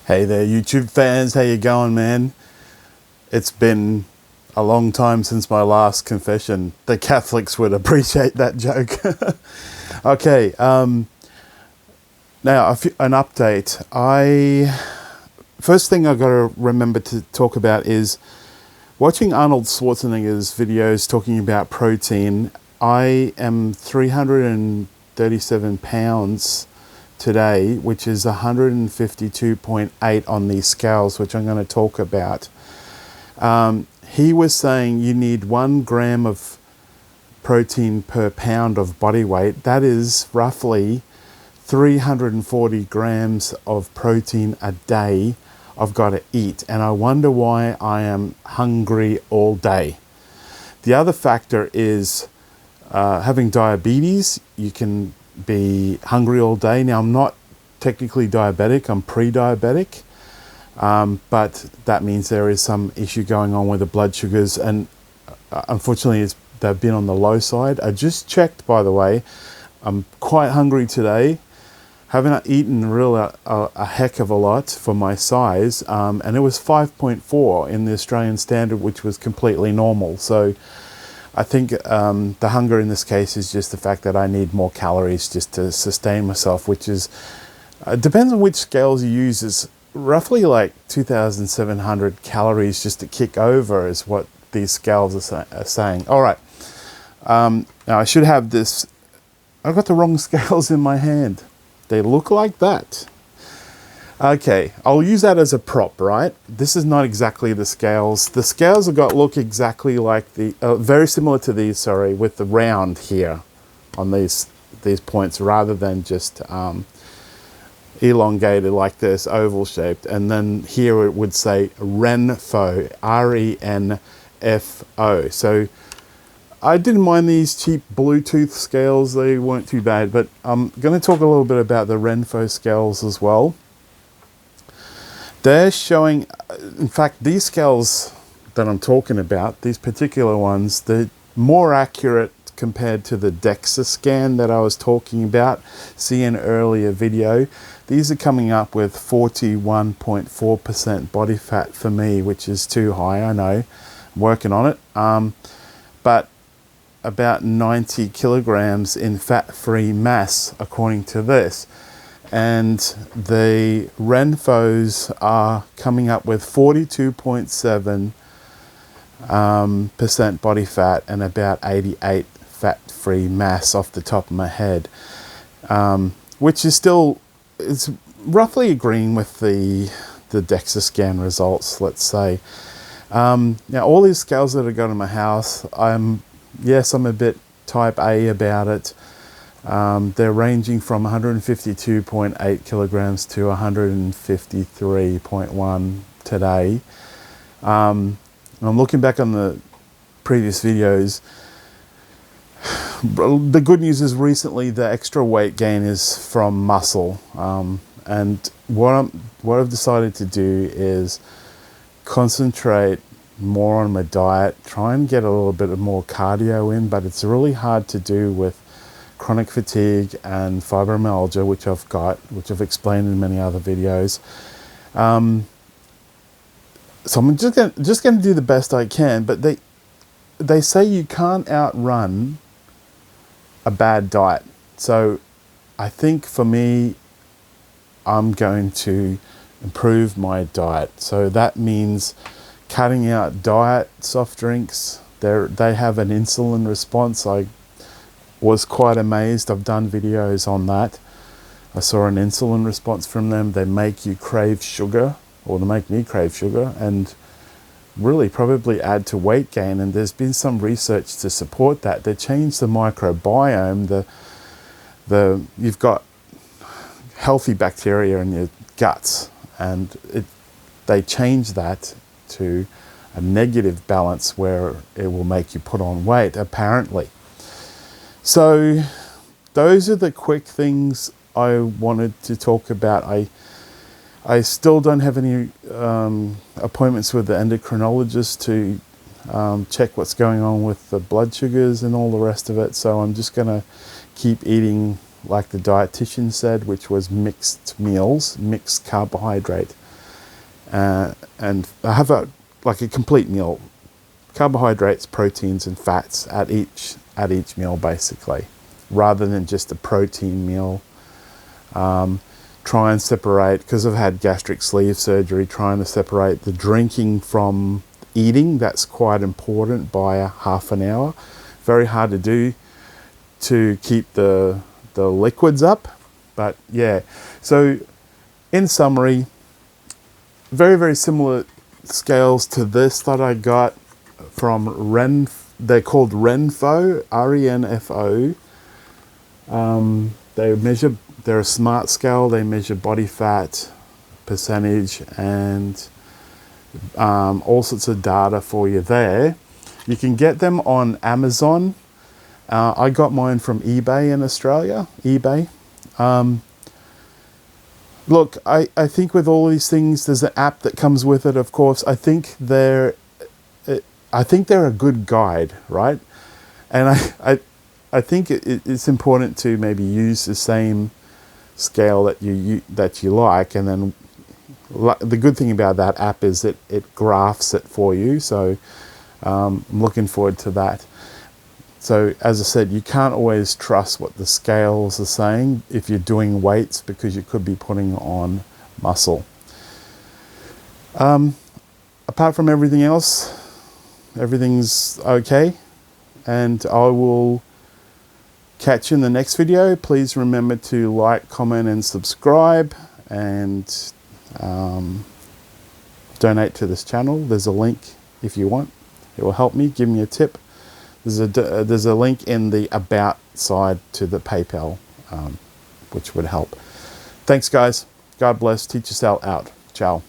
Hey there, YouTube fans. How you going, man? It's been a long time since my last confession. The Catholics would appreciate that joke. Okay, now an update. First thing I got to remember to talk about is watching Arnold Schwarzenegger's videos talking about protein. I am 337 pounds today, which is 152.8 on these scales, which I'm going to talk about. He was saying you need 1 gram of protein per pound of body weight. That is roughly 340 grams of protein a day I've got to eat. And I wonder why I am hungry all day. The other factor is having diabetes. You can be hungry all day. Now, I'm not technically diabetic, I'm pre-diabetic, but that means there is some issue going on with the blood sugars, and unfortunately they've been on the low side. I just checked, by the way. I'm quite hungry today. Haven't eaten a heck of a lot for my size, and it was 5.4 in the Australian standard, which was completely normal. So I think the hunger in this case is just the fact that I need more calories just to sustain myself, which is, depends on which scales you use, is roughly like 2,700 calories just to kick over is what these scales are saying. All right, now I should have this, I've got the wrong scales in my hand. They look like that. Okay, I'll use that as a prop, right? This is not exactly the scales. The scales I've got look exactly like the, very similar to these, sorry, with the round here on these points rather than just elongated like this, oval shaped. And then here it would say Renpho, R-E-N-F-O. So I didn't mind these cheap Bluetooth scales. They weren't too bad, but I'm going to talk a little bit about the Renpho scales as well. They're showing, in fact, these scales that I'm talking about, these particular ones, they're more accurate compared to the DEXA scan that I was talking about, see an earlier video. These are coming up with 41.4% body fat for me, which is too high, I know. I'm working on it. But about 90 kilograms in fat-free mass, according to this. And the Renphos are coming up with 42.7% body fat and about 88 fat-free mass off the top of my head, which is still, it's roughly agreeing with the DEXA scan results, let's say. Now, all these scales that I got in my house, I'm a bit type A about it. They're ranging from 152.8 kilograms to 153.1 today. I'm looking back on the previous videos. The good news is recently the extra weight gain is from muscle. And what I've decided to do is concentrate more on my diet, try and get a little bit of more cardio in, but it's really hard to do with chronic fatigue and fibromyalgia, which I've explained in many other videos. So I'm just going to do the best I can, but they say you can't outrun a bad diet. So I think for me, I'm going to improve my diet. So that means cutting out diet soft drinks. They have an insulin response. I was quite amazed. I've done videos on that. I saw an insulin response from them. They make you crave sugar, or they make me crave sugar, and really probably add to weight gain. And there's been some research to support that. They changed the microbiome. You've got healthy bacteria in your guts, and they change that to a negative balance where it will make you put on weight, apparently. So those are the quick things I wanted to talk about. I still don't have any appointments with the endocrinologist to check what's going on with the blood sugars and all the rest of it. So I'm just going to keep eating like the dietitian said, which was mixed meals, mixed carbohydrate and I have like a complete meal, carbohydrates, proteins, and fats at each meal, basically, rather than just a protein meal. Try and separate, because I've had gastric sleeve surgery, trying to separate the drinking from eating. That's quite important by a half an hour. Very hard to do to keep the liquids up, but yeah. So in summary, very, very similar scales to this that I got from they're called Renpho, Renfo. They're a smart scale. They measure body fat percentage and all sorts of data for you there. You can get them on Amazon. I got mine from eBay in Australia, eBay. Look, I think with all these things, there's an app that comes with it, of course. I think they're a good guide, right? And I think it's important to maybe use the same scale that you like, and then the good thing about that app is it graphs it for you. So I'm looking forward to that. So as I said, you can't always trust what the scales are saying if you're doing weights, because you could be putting on muscle. Apart from everything else, everything's okay, and I will catch you in the next video. Please remember to like, comment, and subscribe, and donate to this channel. There's a link if you want. It will help me. Give me a tip. There's a link in the About side to the PayPal, which would help. Thanks, guys. God bless. Teach yourself out. Ciao.